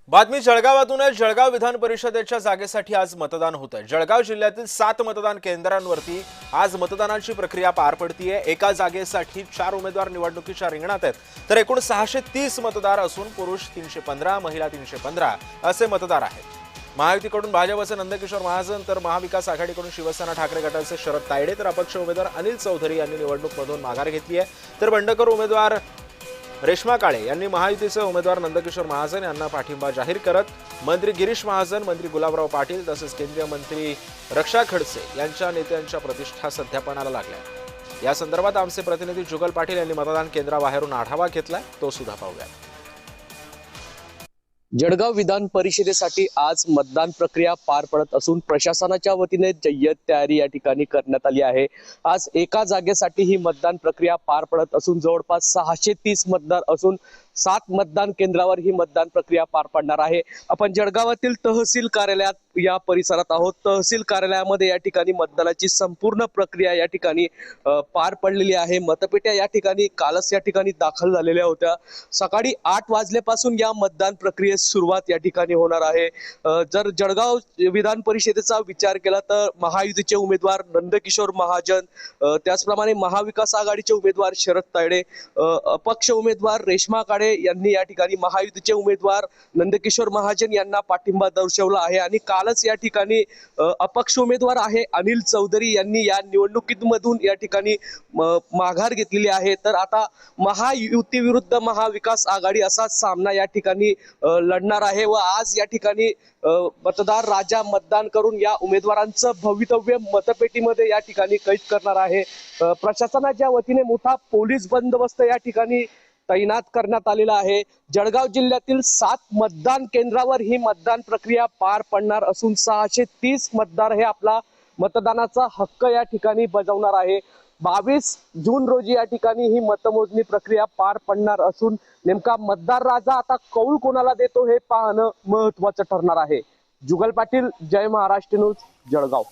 बातमी जळगावातून आहे। जळगाव विधान परिषदेच्या जागेसाठी आज मतदान होत आहे। जळगाव जिल्ह्यातील 7 मतदान केंद्रांवरती आज मतदानाची प्रक्रिया पार पडतीये। एका जागेसाठी 4 उमेदवार निवडणुकीच्या रिंगणात आहेत, तर एकूण 630 मतदार असून पुरुष 315, महिला 315 असे मतदार आहेत। महायुतीकडून भाजपचे नंदकिशोर महाजन, तर महाविकास आघाडीकडून शिवसेना ठाकरे गटाचे शरद तायडे, तर अपक्ष उमेदवार अनिल चौधरी यांनी निवडणूकमधून माघार घेतली आहे। तर बंडखोर उमेदवार रेश्मा काळे यांनी महायुतीचे उमेदवार नंदकिशोर महाजन यांना पाठिंबा जाहीर करत मंत्री गिरीश महाजन, मंत्री गुलाबराव पाटील तसेच केंद्रीय मंत्री रक्षा खडसे यांच्या नेत्यांच्या प्रतिष्ठा सध्या पणाला लागल्या। या संदर्भात आमचे प्रतिनिधी जुगल पाटील यांनी मतदान केंद्राबाहेरून आढावा घेतलाय, तो सुद्धा पाहूया। जळगाव विधान परिषदेसाठी आज मतदान प्रक्रिया पार पडत असून प्रशासनाच्या वतीने जय्यत तयारी या ठिकाणी करण्यात आली आहे। आज एका जागेसाठी ही मतदान प्रक्रिया पार पडत असून जवळपास 630 मतदार असून 7 मतदान केंद्रावर ही मतदान प्रक्रिया पार पडणार आहे। आपण जळगावातील तहसील कार्यालयात या परिसरात आहोत। तहसील कार्यालयामध्ये या ठिकाणी मतदानाची संपूर्ण प्रक्रिया या ठिकाणी पार पडलेली आहे। मतपेट्या या ठिकाणी कालच या ठिकाणी दाखल झालेल्या होत्या। सकाळी 8 वाजल्यापासून या मतदान प्रक्रियेस सुरुवात या ठिकाणी होणार आहे। जर जळगाव विधान परिषदेचा विचार केला तर महायुतीचे उमेदवार नंदकिशोर महाजन, त्याचप्रमाणे महाविकास आघाडीचे उमेदवार शरद तायडे, अपक्ष उमेदवार रेश्मा काळे यांनी या ठिकाणी महायुतीचे उमेदवार नंदकिशोर महाजन यांना पाठिंबा दर्शवला आहे। आणि कालच या ठिकाणी अपक्ष उमेदवार आहे अनिल चौधरी यांनी या निवडणुकीमधून या ठिकाणी माघार घेतलेली आहे। तर आता महायुती विरुद्ध महाविकास आघाडी असा सामना या ठिकाणी लढणार आहे व आज या ठिकाणी मतदार राजा मतदान करून या उमेदवारांचं भवितव्य मतपेटीमध्ये या ठिकाणी कैद करणार आहे। प्रशासनाच्या वतीने मोठा पोलीस बंदोबस्त या ठिकाणी तैनात करण्यात आलेला आहे। जळगाव जिल्ह्यातील 7 मतदान केंद्रावर ही मतदान प्रक्रिया पार पडणार असून 630 मतदार हे आपला मतदानाचा हक्क या ठिकाणी बजावणार आहे। 22 जून रोजी या ठिकाणी ही मतमोजणी प्रक्रिया पार पडणार असून नेमका मतदार राजा आता कौल कोणाला देतो हे पाहणं महत्त्वाचं ठरणार आहे। जुगल पाटील, जय महाराष्ट्र न्यूज, जळगाव।